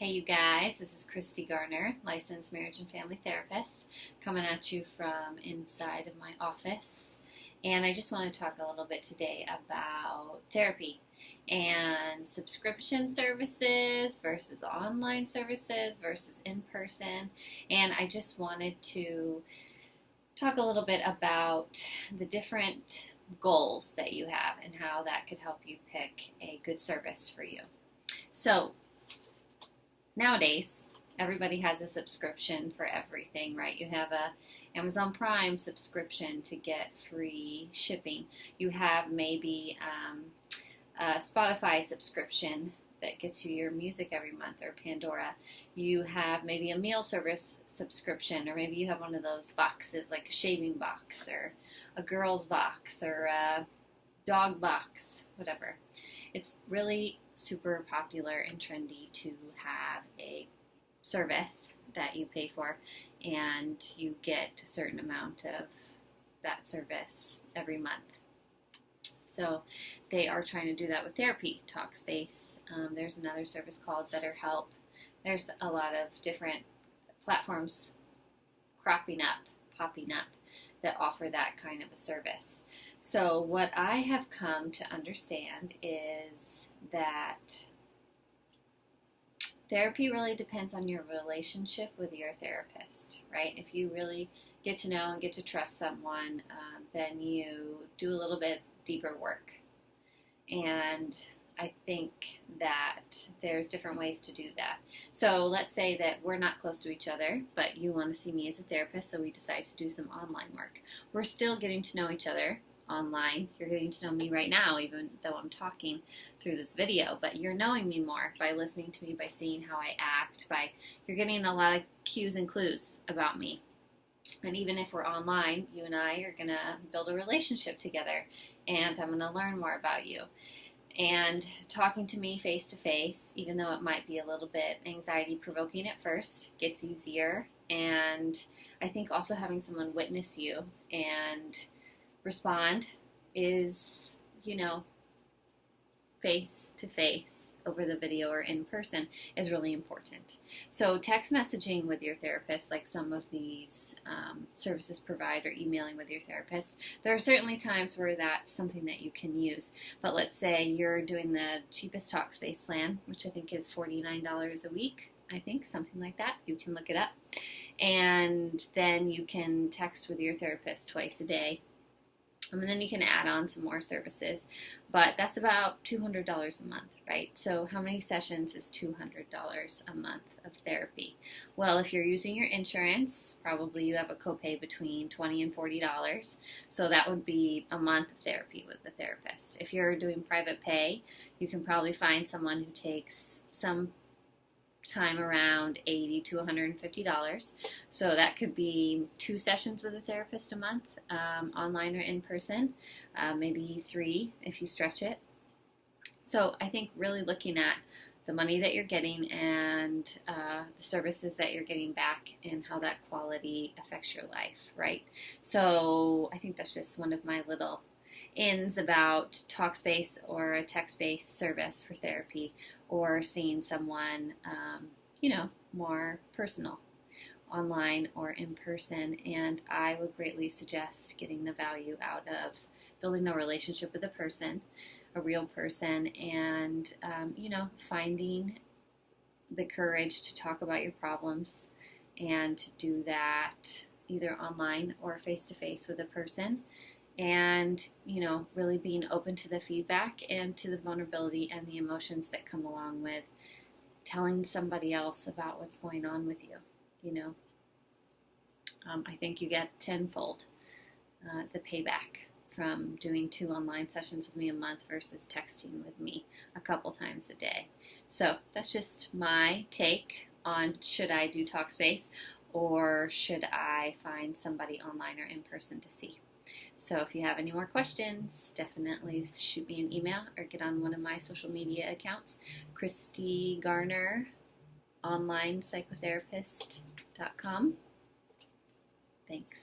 Hey you guys, this is Christy Garner, licensed marriage and family therapist, coming at you from inside of my office. And I just want to talk a little bit today about therapy and subscription services versus online services versus in person. And I just wanted to talk a little bit about the different goals that you have and how that could help you pick a good service for you. So, nowadays, everybody has a subscription for everything, right? You have a Amazon Prime subscription to get free shipping. You have maybe a Spotify subscription that gets you your music every month, or Pandora. You have maybe a meal service subscription, or maybe you have one of those boxes like a shaving box or a girl's box or a dog box, whatever. It's really super popular and trendy to have a service that you pay for and you get a certain amount of that service every month. So they are trying to do that with therapy, Talkspace. There's another service called BetterHelp. There's a lot of different platforms popping up that offer that kind of a service. So what I have come to understand is that therapy really depends on your relationship with your therapist, right? If you really get to know and get to trust someone, then you do a little bit deeper work. And I think that there's different ways to do that. So let's say that we're not close to each other, but you want to see me as a therapist, so we decide to do some online work. We're still getting to know each other online. You're getting to know me right now, even though I'm talking through this video, but you're knowing me more by listening to me, by seeing how I act, you're getting a lot of cues and clues about me. And even if we're online, you and I are going to build a relationship together, and I'm going to learn more about you. And talking to me face to face, even though it might be a little bit anxiety provoking at first, gets easier. And I think also having someone witness you and respond is, face to face over the video or in person is really important. So text messaging with your therapist, like some of these services provide, or emailing with your therapist, there are certainly times where that's something that you can use. But let's say you're doing the cheapest Talkspace plan, which I think is $49 a week, something like that. You can look it up. And then you can text with your therapist twice a day. And then you can add on some more services, but that's about $200 a month, right? So how many sessions is $200 a month of therapy? Well, if you're using your insurance, probably you have a copay between $20 and $40, so that would be a month of therapy with the therapist. If you're doing private pay, you can probably find someone who takes some time around $80 to $150. So that could be 2 sessions with a therapist a month, online or in person, maybe 3 if you stretch it. So I think really looking at the money that you're getting and the services that you're getting back and how that quality affects your life, right? So I think that's just one of my little ins about Talkspace or a text-based service for therapy, or seeing someone, more personal, online or in person. And I would greatly suggest getting the value out of building a relationship with a person, a real person, and, finding the courage to talk about your problems and to do that either online or face-to-face with a person. And, really being open to the feedback and to the vulnerability and the emotions that come along with telling somebody else about what's going on with you, I think you get tenfold the payback from doing 2 online sessions with me a month versus texting with me a couple times a day. So that's just my take on, should I do Talkspace or should I find somebody online or in person to see? So if you have any more questions, definitely shoot me an email or get on one of my social media accounts, Christy Garner, onlinepsychotherapist.com. Thanks.